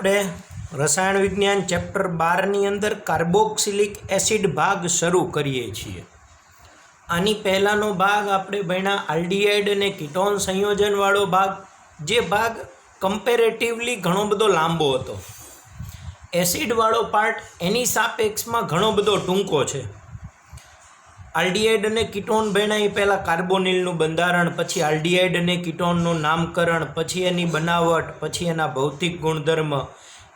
આપણે રસાયણ વિજ્ઞાન ચેપ્ટર 12ની અંદર કાર્બોક્સિલિક એસિડ ભાગ શરૂ કરીએ છીએ. આની પહેલાંનો ભાગ આપણે ભણ્યા આલ્ડીહાઇડ અને કીટોન સંયોજનવાળો ભાગ, જે ભાગ કમ્પેરેટિવલી ઘણો બધો લાંબો હતો. એસિડવાળો પાર્ટ એની સાપેક્ષમાં ઘણો બધો ટૂંકો છે. આલ્ડીહાઇડ અને કીટોન ભણ્યા એ પહેલાં કાર્બોનિલનું બંધારણ, પછી આલ્ડીહાઇડ અને કીટોનનું નામકરણ, પછી એની બનાવટ, પછી એના ભૌતિક ગુણધર્મ,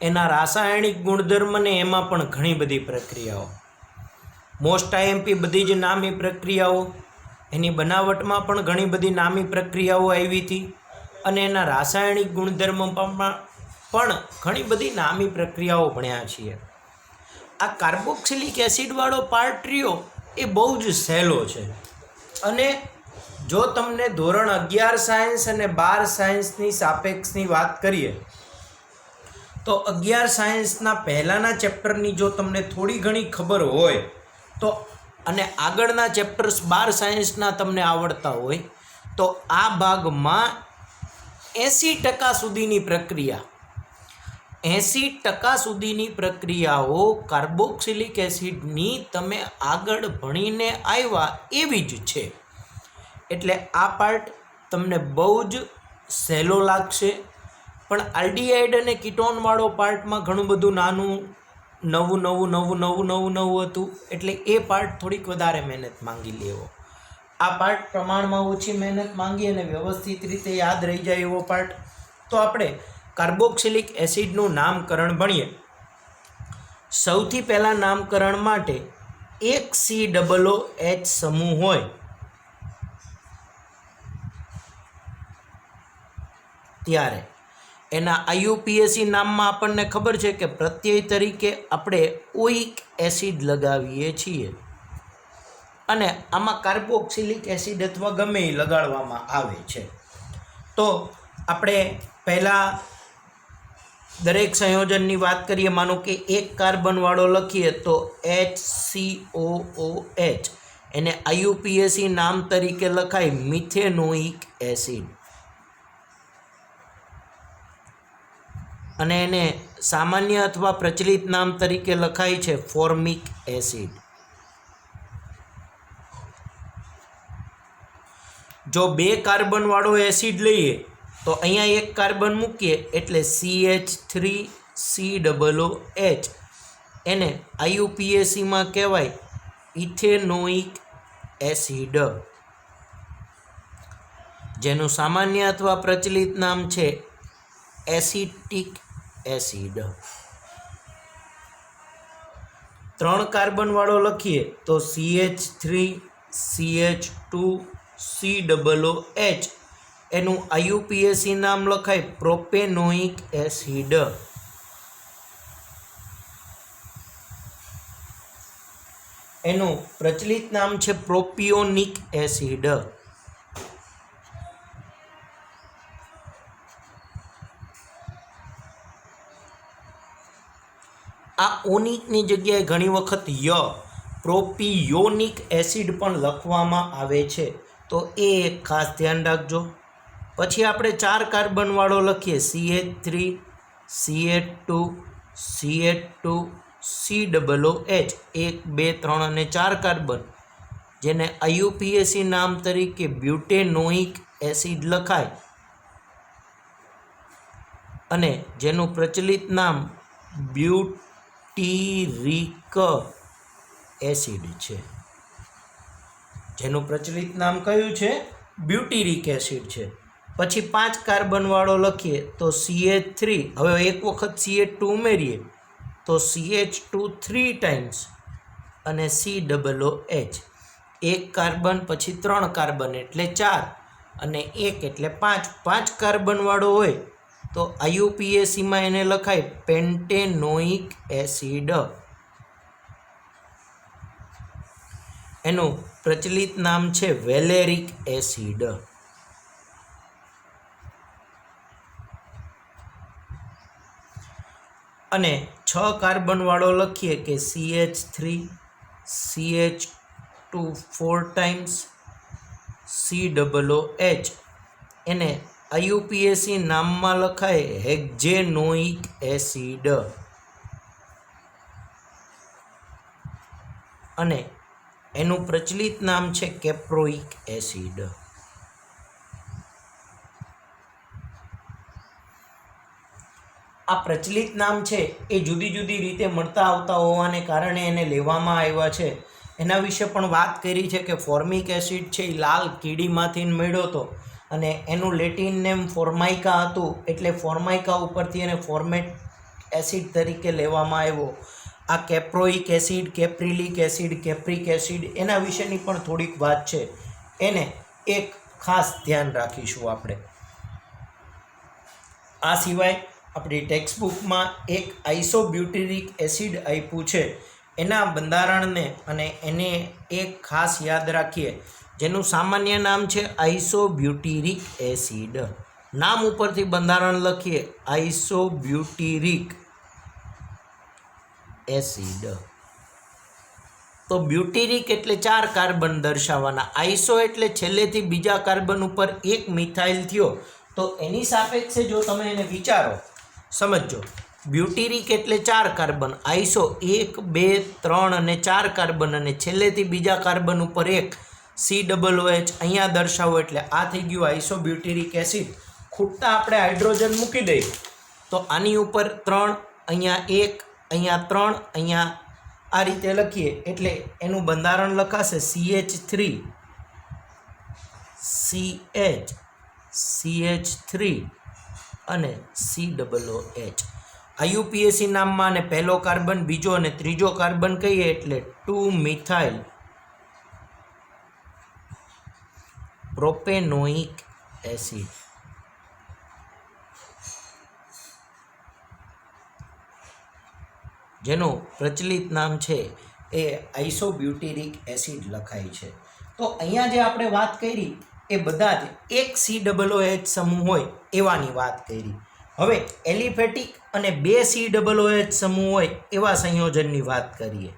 એના રાસાયણિક ગુણધર્મ ને એમાં પણ ઘણી બધી પ્રક્રિયાઓ. મોસ્ટ આઈએમપી બધી જ નામી પ્રક્રિયાઓ, એની બનાવટમાં પણ ઘણી બધી નામી પ્રક્રિયાઓ આવી હતી અને એના રાસાયણિક ગુણધર્મમાં પણ ઘણી બધી નામી પ્રક્રિયાઓ ભણ્યા છીએ. આ કાર્બોક્સિલિક એસિડવાળો પાર્ટ રહ્યો એ બહુ જ સહેલો છે અને જો તમને ધોરણ 11 સાયન્સ અને 12 સાયન્સની સાપેક્ષની વાત કરીએ તો 11 સાયન્સના પહેલાંના ચેપ્ટરની જો તમને થોડી ઘણી ખબર હોય તો અને આગળના ચેપ્ટર્સ 12 સાયન્સના તમને આવડતા હોય તો આ ભાગમાં 80% સુધીની પ્રક્રિયા 80% સુધીની પ્રક્રિયાઓ કાર્બોક્સિલિક એસિડની તમે આગળ ભણીને આવ્યા એવી જ છે. એટલે આ પાર્ટ તમને બહુ જ સહેલો લાગશે. પણ આલ્ડીહાઇડ અને કીટોનવાળો પાર્ટમાં ઘણું બધું નવું હતું. એટલે એ પાર્ટ થોડીક વધારે મહેનત માંગી લેવો. આ પાર્ટ પ્રમાણમાં ઓછી મહેનત માંગી અને વ્યવસ્થિત રીતે યાદ રહી જાય એવો પાર્ટ. તો આપણે કાર્બોક્સિલિક એસિડનું નામકરણ ભણીએ. સૌથી પહેલાં નામકરણ માટે એક COOH સમૂહ હોય ત્યારે એના IUPAC નામમાં આપણને ખબર છે કે પ્રત્યય તરીકે આપણે ઓઇક એસિડ લગાવીએ છીએ અને આમાં કાર્બોક્સિલિક એસિડ અથવા ગમે એ લગાડવામાં આવે છે. તો આપણે પહેલાં દરેક સંયોજનની વાત કરીએ. માનો કે એક કાર્બનવાળો લખીએ તો HCOOH, એને IUPAC નામ તરીકે લખાય મિથેનોઇક એસિડ, અને એને સામાન્ય અથવા પ્રચલિત નામ તરીકે લખાય છે ફોર્મિક એસિડ. જો બે કાર્બનવાળો એસિડ લઈએ તો અહીંયા એક કાર્બન મૂકીએ એટલે CH3COOH, એને IUPACમાં કહેવાય ઇથેનોઇક એસિડ, જેનું સામાન્ય અથવા પ્રચલિત નામ છે એસિટિક એસિડ. 3 કાર્બનવાળો લખીએ તો CH3CH2COOH, એનું IUPAC નામ લખાય પ્રોપેનોઇક એસિડ. એનું પ્રચલિત નામ છે પ્રોપિયોનિક એસિડ. આ ઓનિકની જગ્યાએ ઘણી વખત પ્રોપિયોનિક એસિડ પણ લખવામાં આવે છે, તો એ એક ખાસ ધ્યાન રાખજો. પછી આપણે 4 કાર્બનવાળો લખીએ CH3 CH2 CH2 COOH, 1 2 3 અને 4 કાર્બન, જેને IUPAC નામ તરીકે બ્યુટેનોઇક એસિડ લખાય અને જેનું પ્રચલિત નામ બ્યુટીરિક એસિડ છે. જેનું પ્રચલિત નામ કયું છે? બ્યુટીરિક એસિડ છે. પછી 5 કાર્બનવાળો લખીએ તો CH3, હવે એક વખત CH2 ઉમેરીએ તો CH2 3 ટાઈમ્સ અને COOH, 1 કાર્બન પછી 3 કાર્બન એટલે 4 અને 1 એટલે 5. 5 કાર્બનવાળો હોય તો IUPACમાં એને લખાય પેન્ટેનોઇક એસિડ. એનું પ્રચલિત નામ છે વેલેરિક એસિડ. અને 6 કાર્બનવાળો લખીએ કે CH3 CH2 4 ટાઈમ્સ COOH, એને IUPAC નામમાં લખાય હેક્ઝેનોઇક એસિડ અને એનું પ્રચલિત નામ છે કેપ્રોઇક એસિડ. આ પ્રચલિત નામ છે એ જુદી જુદી રીતે મળતા આવતા હોવાને કારણે એને લેવામાં આવ્યા છે. એના વિશે પણ વાત કરી છે કે ફોર્મિક એસિડ છે એ લાલ કીડીમાંથી મળ્યો હતો અને એનું લેટિન નેમ ફોર્માઇકા હતું, એટલે ફોર્માઇકા ઉપરથી એને ફોર્મેટ એસિડ તરીકે લેવામાં આવ્યો. આ કેપ્રોઇક એસિડ, કેપ્રિલિક એસિડ, કેપ્રિક એસિડ એના વિશેની પણ થોડીક વાત છે, એને એક ખાસ ધ્યાન રાખીશું આપણે. આ સિવાય આપણી ટેક્સ્ટબુકમાં એક આઇસોબ્યુટેરિક એસિડ આપ્યું છે, એના બંધારણને અને એને એક ખાસ યાદ રાખીએ, જેનું સામાન્ય નામ છે આઇસોબ્યુટેરિક એસિડ. નામ ઉપરથી બંધારણ લખીએ આઇસોબ્યુટેરિક એસિડ. તો બ્યુટેરિક એટલે 4 કાર્બન દર્શાવવાના, આઇસો એટલે છેલ્લેથી બીજા કાર્બન ઉપર એક મિથાઇલ થયો, તો એની સાપેક્ષે જો તમે એને વિચારો, સમજો, બ્યુટેરિક એટલે 4 કાર્બન, આઇસો 1 2 3 અને 4 કાર્બન અને છેલ્લેથી બીજા કાર્બન ઉપર એક COOH અહીંયા દર્શાવો, એટલે આ થઈ ગયું આઇસોબ્યુટેરિક એસિડ. ખૂટતા આપણે હાઇડ્રોજન મૂકી દઈએ તો આની ઉપર 3, અહીંયા 1, અહીંયા 3, અહીંયા આ રીતે લખીએ એટલે એનું બંધારણ લખાશે CH3 CH3 અને COOH. IUPAC નામમાં અને પહેલો કાર્બન, બીજો અને ત્રીજો કાર્બન કહીએ એટલે 2 મિથાઇલ પ્રોપેનોઇક એસિડ. જેનું પ્રચલિત નામ છે એ આઇસોબ્યુટેરિક એસિડ લખાય છે. તો અહીંયા જે આપણે વાત કરી એ બધા જ એક COOH સમૂહ હોય એવાની વાત કરી. હવે એલિફેટિક અને 2 COOH સમૂહ હોય એવા સંયોજનની વાત કરીએ.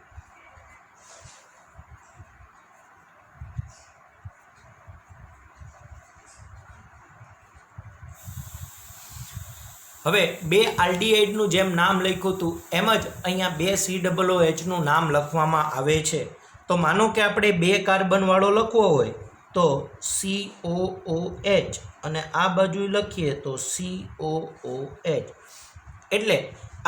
હવે 2 આલ્ડીહાઇડનું જેમ નામ લખ્યું હતું એમ જ અહીંયા 2 COOHનું નામ લખવામાં આવે છે. તો માનો કે આપણે 2 કાર્બનવાળો લખવો હોય તો COOH અને આ બાજુ લખીએ તો COOH, એટલે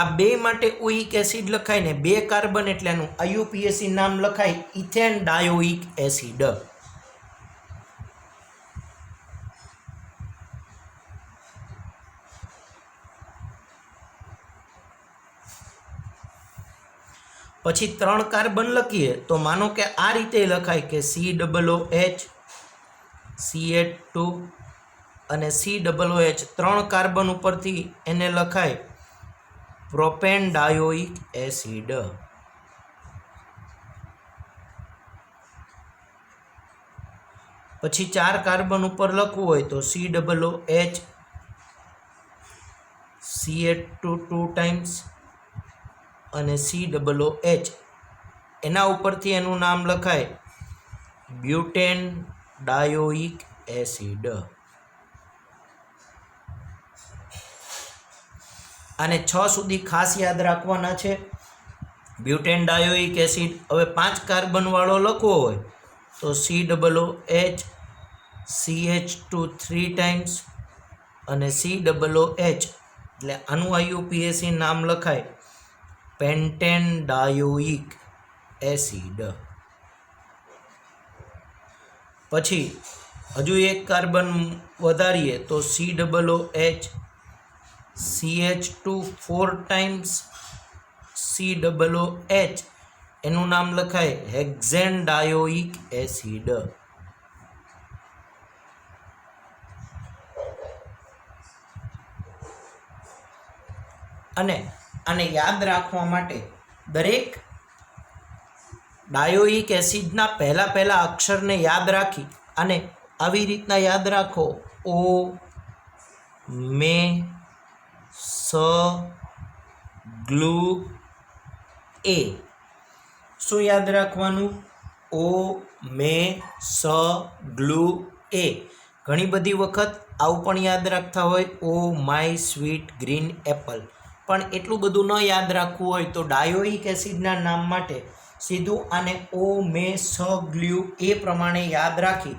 આ બે માટે ઓઇક એસિડ લખાય ને 2 કાર્બન એટલે એનું IUPAC નામ લખાય ઇથેન ડાયોઇક એસિડ. પછી 3 કાર્બન લખીએ તો માનો કે આ રીતે લખાય કે COOH CH2 અને COOH 3 કાર્બન ઉપરથી એને લખાય પ્રોપેન ડાયોઇક એસિડ. પછી 4 કાર્બન ઉપર લખવું હોય તો COOH CH2 2 ટાઈમ્સ અને COOH એના ઉપરથી એનું નામ લખાય બ્યુટેન ડાયોઇક એસિડ. અને 6 સુધી ખાસ યાદ રાખવાના છે બ્યુટેન ડાયોઇક એસિડ. હવે 5 કાર્બન વાળો લખવો હોય તો COOH CH2 3 ટાઈમ્સ અને COOH, એટલે આનું IUPAC નામ લખાય પેન્ટેન ડાયોઇક એસિડ. પછી હજુ એક કાર્બન વધારીએ તો COOH CH2 4 ટાઈમ્સ COOH એનું નામ લખાય હેક્ઝેન ડાયોઇક એસિડ. અને આને યાદ રાખવા માટે દરેક ડાયોઇક એસિડના પહેલા અક્ષરને યાદ રાખી અને આવી રીતના યાદ રાખો O મે સ ગ્લુ એ. શું યાદ રાખવાનું? O મે સ ગ્લુ એ. ઘણી બધી વખત આવું પણ યાદ રાખતા હોય, oh my sweet green Apple, પણ એટલું બધું ન યાદ રાખવું હોય તો ડાયોઇક એસિડના નામ માટે સીધું આને ઓ મે સ ગ્લ્યુ એ પ્રમાણે યાદ રાખી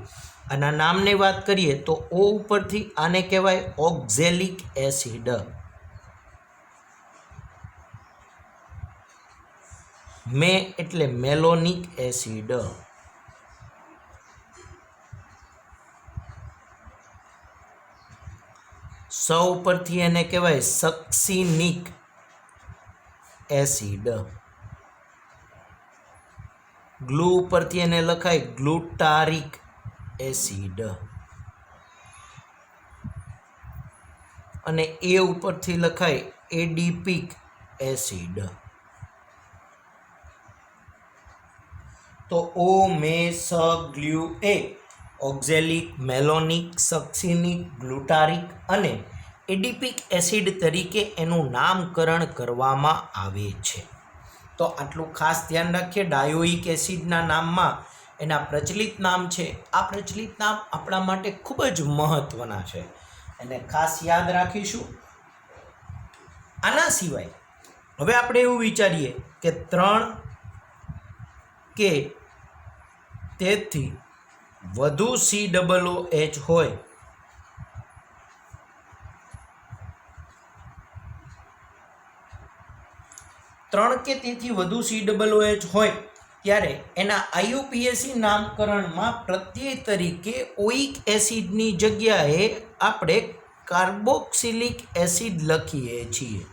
આના નામની વાત કરીએ તો ઓ ઉપરથી આને કહેવાય ઓક્ઝેલિક એસિડ, મે એટલે મેલોનિક એસિડ, સ ઉપરથી એને કહેવાય સક્સિનિક એસિડ, ગ્લુ ઉપરથી એને લખાય ગ્લુટારિક એસિડ, અને એ ઉપરથી લખાય એડિપિક એસિડ. તો ઓ મે સ ગ્લ્યુ એ ઓક્ઝેલિક, મેલોનિક, સક્સિનિક, ગ્લુટારિક અને એડિપિક એસિડ તરીકે એનું નામકરણ કરવામાં આવે છે. તો આટલું ખાસ ધ્યાન રાખીએ. ડાયોઇક એસિડના નામમાં એના પ્રચલિત નામ છે. આ પ્રચલિત નામ આપણા માટે ખૂબ જ મહત્ત્વના છે, એને ખાસ યાદ રાખીશું. આના સિવાય હવે આપણે એવું વિચારીએ કે 3 કે તેથી વધુ COOH હોય ત્યારે એના IUPAC નામકરણમાં પ્રત્યય તરીકે ઓઇક એસિડની જગ્યાએ આપણે કાર્બોક્સિલિક એસિડ લખીએ છીએ.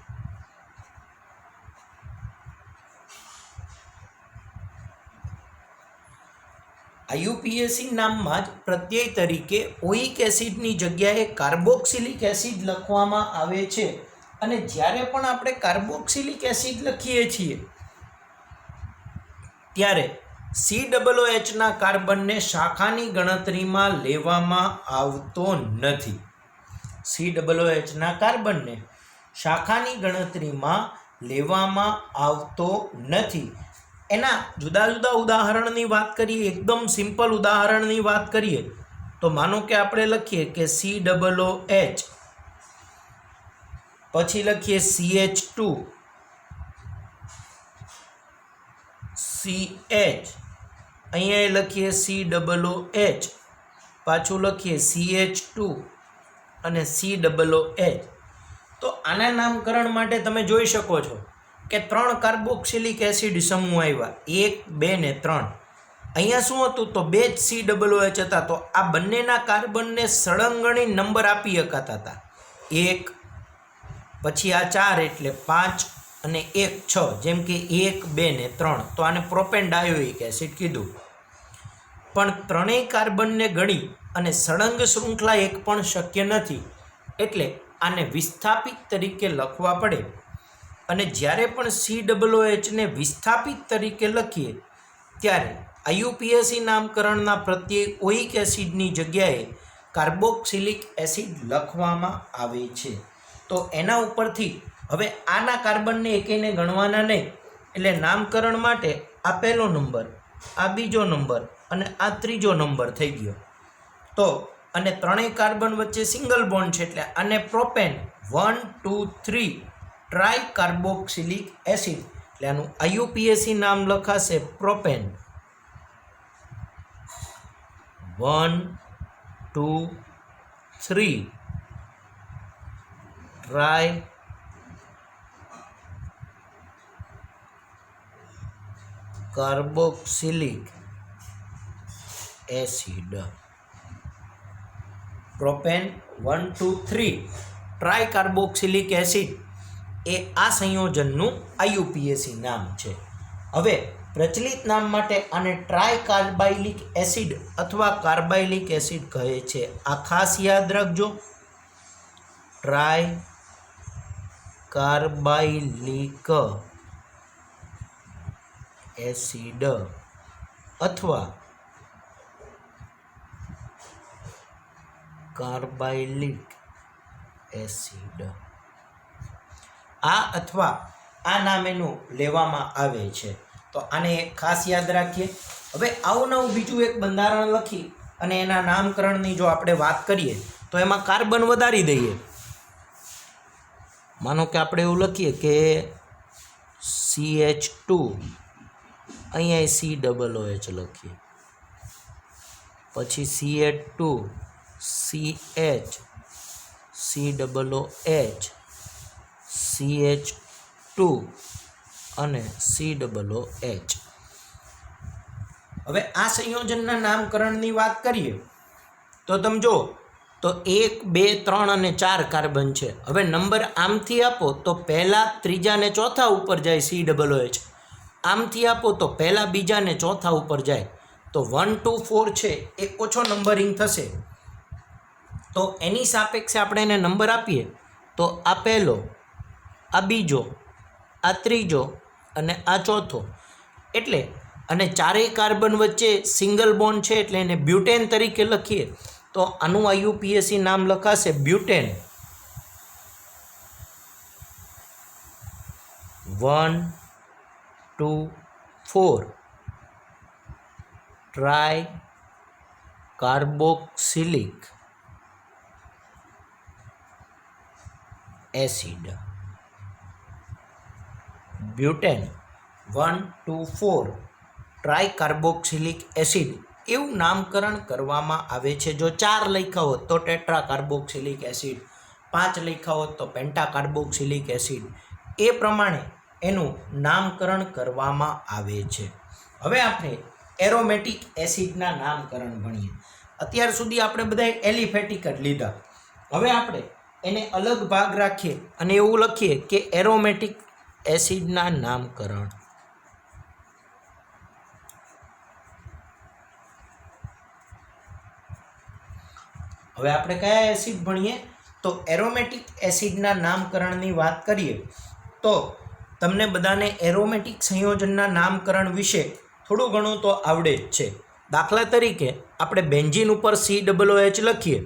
IUPAC નામમાં જ પ્રત્યય તરીકે ઓઇક એસિડની જગ્યાએ કાર્બોક્સિલિક એસિડ લખવામાં આવે છે. અને જ્યારે પણ આપણે કાર્બોક્સિલિક એસિડ લખીએ છીએ ત્યારે COOHના કાર્બનને શાખાની ગણતરીમાં લેવામાં આવતો નથી. COOHના કાર્બનને શાખાની ગણતરીમાં લેવામાં આવતો નથી. એના જુદા જુદા ઉદાહરણની વાત કરીએ, એકદમ સિમ્પલ ઉદાહરણની વાત કરીએ તો માનો કે આપણે લખીએ કે COOH, પછી લખીએ CH2, CH, અહીંયા લખીએ COOH, પાછું લખીએ CH2 અને COOH. તો આના નામકરણ માટે તમે જોઈ શકો છો કે 3 કાર્બોક્સિલિક એસિડ સમૂહ આવ્યા, 1, 2 ને 3. અહીંયા શું હતું તો 2 જ COOH હતા. તો આ બંનેના કાર્બનને સળંગણી નંબર આપી શકાતા હતા, 1, પછી આ 4 એટલે 5 અને 1 6, જેમ કે 1, 2 ને 3. તો આને પ્રોપેન ડાયોઇક એસિડ કીધું. પણ ત્રણેય કાર્બનને ગણી અને સળંગ શૃંખલા એક પણ શક્ય નથી, એટલે આને વિસ્થાપિત તરીકે લખવા પડે. અને જ્યારે પણ COOHને વિસ્થાપિત તરીકે લખીએ ત્યારે IUPAC નામકરણના પ્રત્યય ઓઇક એસિડની જગ્યાએ કાર્બોક્સિલિક એસિડ લખવામાં આવે છે. તો એના ઉપરથી હવે આના કાર્બનને એકેયને ગણવાના નહીં, એટલે નામકરણ માટે આ પહેલો નંબર, આ બીજો નંબર અને આ ત્રીજો નંબર થઈ ગયો. તો અને ત્રણેય કાર્બન વચ્ચે સિંગલ બોન્ડ છે એટલે આને પ્રોપેન 1, 2, 3 ટ્રાય કાર્બોક્સિલિક એસિડ, એટલે આનું IUPAC નામ લખાશે propane 1, 2, 3 tri carboxylic acid. Propane 1, 2, 3 tri carboxylic acid એ આ સંયોજનનું IUPAC નામ છે. હવે પ્રચલિત નામ માટે આને ટ્રાય કાર્બાઇલિક એસિડ અથવા કાર્બાઇલિક એસિડ કહે છે. આ ખાસ યાદ રાખજો, ટ્રાય કાર્બાઇલિક એસિડ અથવા કાર્બાઇલિક એસિડ, આ અથવા આ નામ એનું લેવામાં આવે છે. તો આને ખાસ યાદ રાખીએ. હવે આવું નવું બીજું એક બંધારણ લખી અને એના નામકરણની જો આપણે વાત કરીએ તો એમાં કાર્બન વધારી દઈએ. માનો કે આપણે એવું લખીએ કે CH2, અહીંયા COOH લખીએ, પછી Ca2, CH, COOH, CH2 અને COOH. હવે આ સંયોજનના નામકરણની વાત કરીએ તો તમે જો તો 1, 2, 3 અને 4 કાર્બન છે. હવે નંબર આમથી આપો તો પહેલા, ત્રીજા ને ચોથા ઉપર જાય COOH. આમથી આપો તો પહેલા, બીજા ને ચોથા ઉપર જાય. તો 1, 2, 4 છે એ ઓછો નંબરિંગ થશે. તો એની સાપેક્ષે આપણે એને નંબર આપીએ તો આ પહેલો, આ બીજો, આ ત્રીજો અને આ ચોથો. એટલે અને ચારેય કાર્બન વચ્ચે સિંગલ બોન્ડ છે એટલે એને બ્યુટેન તરીકે લખીએ તો આનું IUPAC નામ લખાશે butane. 1, 2, 4 try carboxylic acid. Butane 1, 2, 4 try carboxylic acid એવું નામકરણ કરવામાં આવે છે. જો 4 લખ્યા હોત તો ટેટ્રા કાર્બોક્સિલિક એસિડ, 5 લખ્યા હોત તો પેન્ટા કાર્બોક્સિલિક એસિડ, એ પ્રમાણે એનું નામકરણ કરવામાં આવે છે. હવે આપણે એરોમેટિક એસિડના નામકરણ ભણીએ. અત્યાર સુધી આપણે બધા એલિફેટિક જ લીધા. હવે આપણે એને અલગ ભાગ રાખીએ અને એવું લખીએ કે એરોમેટિક એસિડના નામકરણ. હવે આપણે કયા એસિડ ભણીએ તો એરોમેટિક એસિડના નામકરણની વાત કરીએ તો તમને બધાને એરોમેટિક સંયોજનના નામકરણ વિશે થોડું ઘણું તો આવડે જ છે. દાખલા તરીકે આપણે બેન્ઝીન ઉપર COOH લખીએ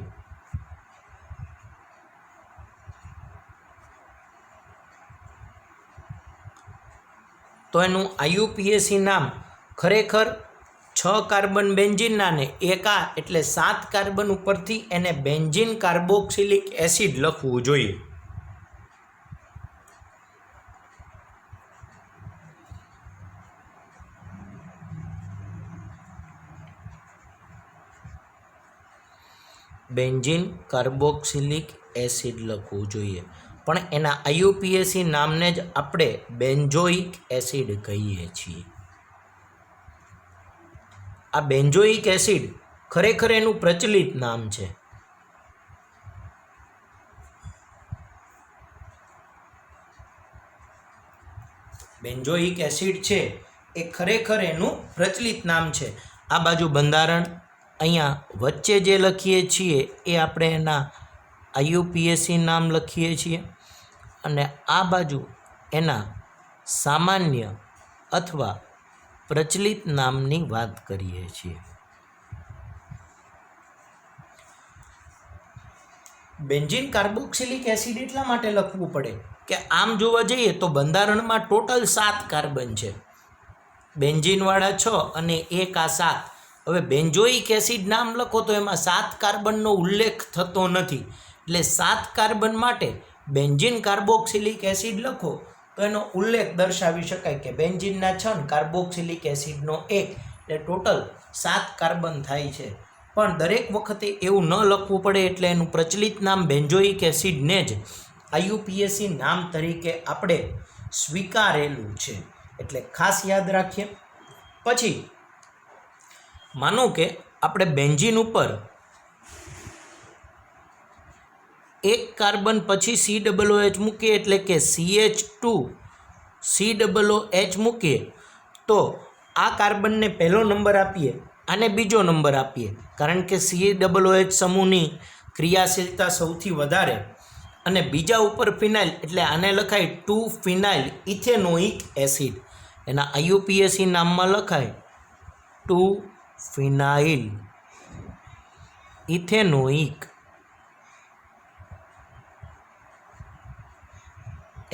તો એનું IUPAC નામ ખરેખર 6 કાર્બન બેન્ઝીનના ને 1 આ એટલે 7 કાર્બન ઉપરથી એને બેન્ઝીન કાર્બોક્સિલિક એસિડ લખવું જોઈએ. બેન્ઝીન કાર્બોક્સિલિક એસિડ લખવું જોઈએ, પણ એના IUPAC નામને જ આપણે બેન્ઝોઇક એસિડ કહીએ છીએ. આ બેન્ઝોઇક એસિડ ખરેખર એનું પ્રચલિત નામ છે. બેન્ઝોઇક એસિડ છે એ ખરેખર એનું પ્રચલિત નામ છે. આ બાજુ બંધારણ, અહીંયા વચ્ચે જે લખીએ છીએ એ આપણે એના IUPAC નામ લખીએ છીએ અને આ બાજુ એના સામાન્ય અથવા પ્રચલિત નામની વાત કરીએ છીએ. બેન્ઝીન કાર્બોક્સિલિક એસિડ એટલા માટે લખવું પડે કે આમ જોવા જઈએ તો બંધારણમાં ટોટલ 7 કાર્બન છે. બેન્ઝીનવાળા 6 અને 1 આ 7. હવે બેન્ઝોઇક એસિડ નામ લખો તો એમાં 7 કાર્બનનો ઉલ્લેખ થતો નથી. એટલે 7 કાર્બન માટે બેન્ઝીન કાર્બોક્સિલિક એસિડ લખો તો એનો ઉલ્લેખ દર્શાવી શકાય કે બેન્ઝીનના 6 કાર્બોક્સિલિક એસિડનો 1 એટલે ટોટલ 7 કાર્બન થાય છે. પણ દરેક વખતે એવું ન લખવું પડે એટલે એનું પ્રચલિત નામ બેન્ઝોઇક એસિડને જ IUPAC નામ તરીકે આપણે સ્વીકારેલું છે. એટલે ખાસ યાદ રાખીએ. પછી માનો કે આપણે બેન્ઝીન ઉપર 1 કાર્બન પછી COOH મૂકીએ એટલે કે CH2 COOH મૂકીએ તો આ કાર્બનને પહેલો નંબર આપીએ, આને બીજો નંબર આપીએ, કારણ કે COOH સમૂહની ક્રિયાશીલતા સૌથી વધારે, અને બીજા ઉપર ફિનાઇલ એટલે આને લખાય 2 ફિનાઇલ ઇથેનોઇક એસિડ. એના IUPAC નામમાં લખાય 2 ફિનાઇલ ઇથેનોઇક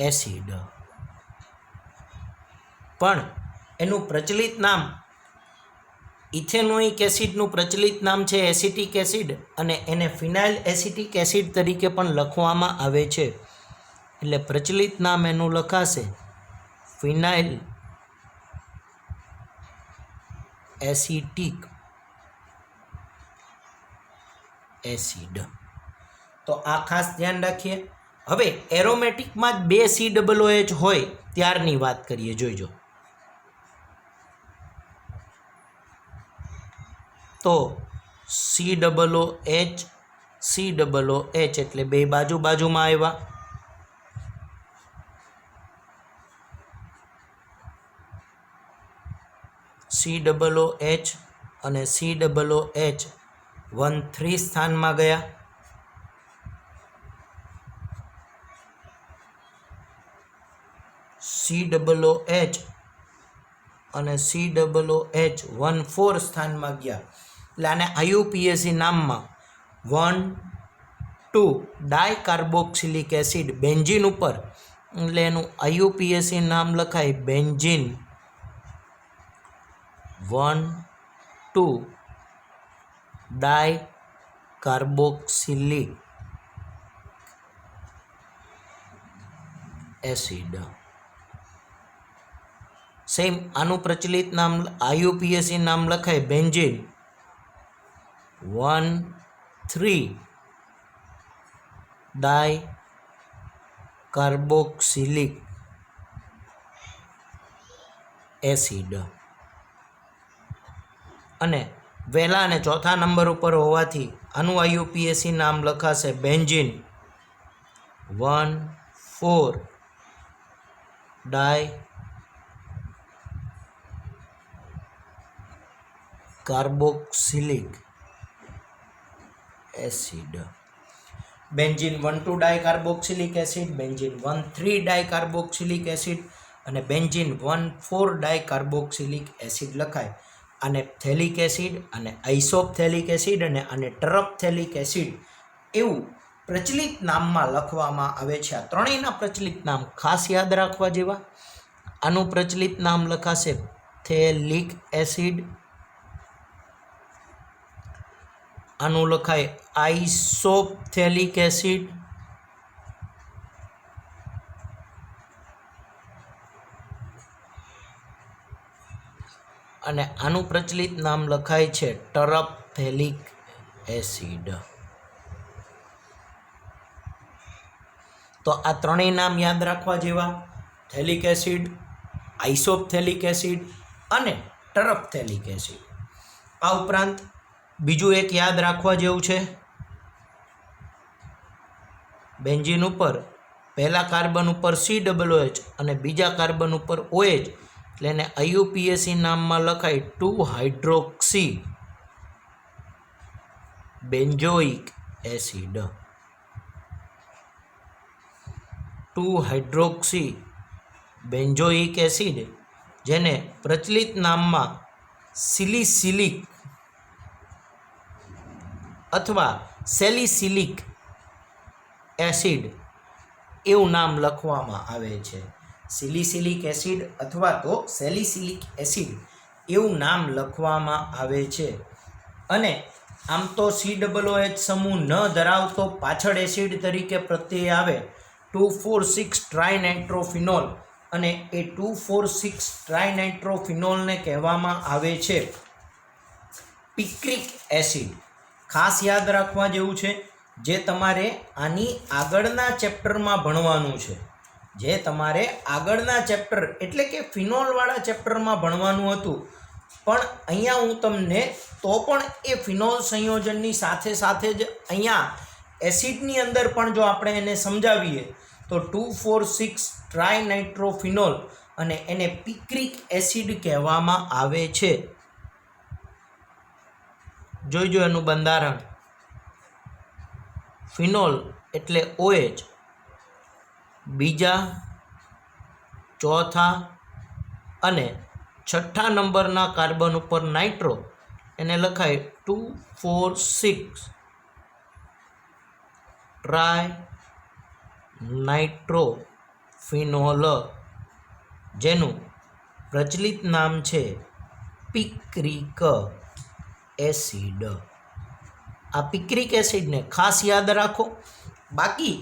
એસિડ. પણ એનું પ્રચલિત નામ ઇથેનોઇક એસિડનું પ્રચલિત નામ છે એસિટિક એસિડ અને એને ફિનાઇલ એસિટિક એસિડ તરીકે પણ લખવામાં આવે છે. એટલે પ્રચલિત નામ એનું લખાશે ફિનાઇલ એસિટિક એસિડ. તો આ ખાસ ધ્યાન રાખીએ. હવે એરોમેટિકમાં જ 2 COOH હોય ત્યારની વાત કરીએ. જોઈજો તો COOH એટલે બે બાજુમાં આવ્યા. COOH અને COOH 1 3 સ્થાનમાં ગયા. COOH અને COOH 1 4 સ્થાનમાં ગયા. એટલે આને IUPAC નામમાં 1 2 ડાયકાર્બોક્સિલિક એસિડ બેન્ઝીન ઉપર, એટલે એનું IUPAC નામ લખાય બેન્ઝીન 1 2 ડાયકાર્બોક્સિલિક એસિડ. સેમ આનું પ્રચલિત નામ IUPAC નામ લખાય બેન્ઝીન 1 3 ડાયકાર્બોક્સિલિક એસિડ. અને વહેલા અને ચોથા નંબર ઉપર હોવાથી આનું IUPAC નામ લખાશે benzene 1 4 dicarboxylic acid. Benzene 1 2 dicarboxylic acid, benzene 1 3 dicarboxylic acid અને બેન્ઝીન 1 4 ડાયકાર્બોક્સિલિક એસિડ લખાય. આને થેલિક એસિડ અને આઇસોપ્થેલિક એસિડ અને આને ટરપથેલિક એસિડ એવું પ્રચલિત નામમાં લખવામાં આવે છે. આ ત્રણેયના પ્રચલિત નામ ખાસ યાદ રાખવા જેવા. આનું પ્રચલિત નામ લખાશે થેલિક એસિડ, આનું લખાય આઇસોપ્થેલિક એસિડ, અને આનું પ્રચલિત નામ લખાય છે ટરપથેલિક એસિડ. તો આ ત્રણેય નામ યાદ રાખવા જેવા, થેલિક એસિડ, આઇસોપ્થેલિક એસિડ અને ટરપથેલિક એસિડ. આ ઉપરાંત બીજું એક યાદ રાખવા જેવું છે, બેન્ઝીન ઉપર પહેલા કાર્બન ઉપર COOH અને બીજા કાર્બન ઉપર OH, એટલે એને IUPAC નામમાં લખાય 2 hydroxy benzoic acid. 2 hydroxy benzoic acid, જેને પ્રચલિત નામમાં સિલિસિલિક અથવા સેલિસિલિક એસિડ એવું નામ લખવામાં આવે છે. સિલિસિલિક એસિડ અથવા તો સેલિસિલિક એસિડ એવું નામ લખવામાં આવે છે. અને આમ તો COOH સમૂહ ન ધરાવતો પાછળ એસિડ તરીકે પ્રત્યય આવે 2,4,6 ટ્રાઇનાઇટ્રોફિનોલ, અને એ 2,4,6 ટ્રાઇનાઇટ્રોફિનોલને કહેવામાં આવે છે પિક્રિક એસિડ. ખાસ યાદ રાખવા જેવું છે, જે તમારે આની આગળના ચેપ્ટરમાં ભણવાનું છે. જે તમારે આગળના ચેપ્ટર એટલે કે ફિનોલવાળા ચેપ્ટરમાં ભણવાનું હતું, પણ અહીંયા હું તમને તો પણ એ ફિનોલ સંયોજનની સાથે સાથે જ અહીંયા એસિડની અંદર પણ જો આપણે એને સમજાવીએ તો 2,4,6 ટ્રાઇનાઇટ્રોફિનોલ અને એને પિક્રિક એસિડ કહેવામાં આવે છે. જોઈજો એનું બંધારણ. ફિનોલ એટલે OH, બીજા, ચોથા અને છઠ્ઠા નંબરના કાર્બન ઉપર નાઇટ્રો, એને લખાય 2,4,6 ટ્રાઇનાઇટ્રોફિનોલ, જેનું પ્રચલિત નામ છે પિક્રિક એસિડ. આ પિક્રિક એસિડને ખાસ યાદ રાખો. બાકી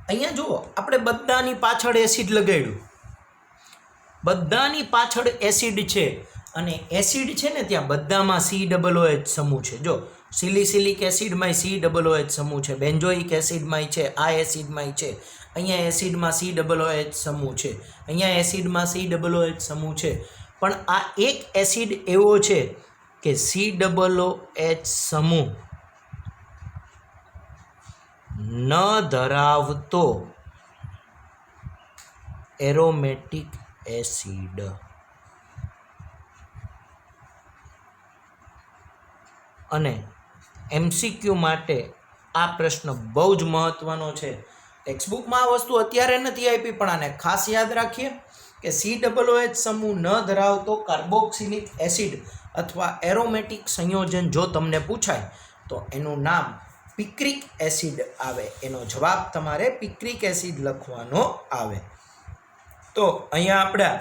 અહીંયા જુઓ, આપણે બધાની પાછળ એસિડ લગાડ્યું, બધાની પાછળ એસિડ છે, અને એસિડ છે ને ત્યાં બધામાં COOH સમૂહ છે. જો સિલિસિલિક એસિડમાં COOH સમૂહ છે, બેન્ઝોઇક એસિડમાં છે, આ એસિડમાં છે, અહીંયા એસિડમાં COOH સમૂહ છે, અહીંયા એસિડમાં COOH સમૂહ છે. પણ આ એક એસિડ એવો છે કે COOH સમૂહ ન ધરાવતો એરોમેટિક એસિડ. અને MCQ માટે આ પ્રશ્ન બહુ જ મહત્વનો છે. ટેક્સ્ટબુકમાં આ વસ્તુ અત્યારે નથી આપી, પણ આને ખાસ યાદ રાખીએ કે COOH સમૂહ ન ધરાવતો કાર્બોક્સિલિક એસિડ અથવા એરોમેટિક સંયોજન જો તમને પૂછાય તો એનું નામ પિક્રિક એસિડ આવે. એનો જવાબ તમારે પિક્રિક એસિડ લખવાનો આવે. તો અહીંયા આપણા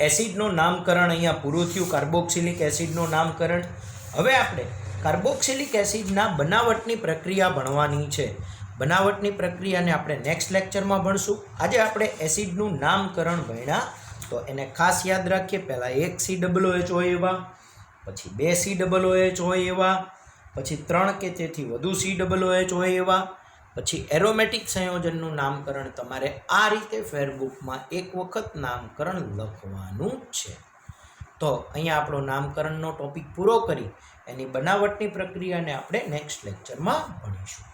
એસિડનું નામકરણ અહીંયા પૂરું થયું, કાર્બોક્સિલિક એસિડનું નામકરણ. હવે આપણે કાર્બોક્સિલિક એસિડના બનાવટની પ્રક્રિયા ભણવાની છે. બનાવટની પ્રક્રિયાને આપણે નેક્સ્ટ લેક્ચરમાં ભણશું. આજે આપણે એસિડનું નામકરણ ભણ્યા, તો એને ખાસ યાદ રાખીએ. પહેલાં એક COOH હોય એવા, પછી 2 COOH હોય એવા, પછી 3 કે તેથી વધુ COOH હોય એવા, પછી એરોમેટિક સંયોજનનું નામકરણ તમારે આ રીતે ફેરબુકમાં એક વખત નામકરણ લખવાનું છે. તો અહીંયા આપણો નામકરણનો ટોપિક પૂરો કરી એની બનાવટની પ્રક્રિયાને આપણે નેક્સ્ટ લેક્ચરમાં ભણીશું.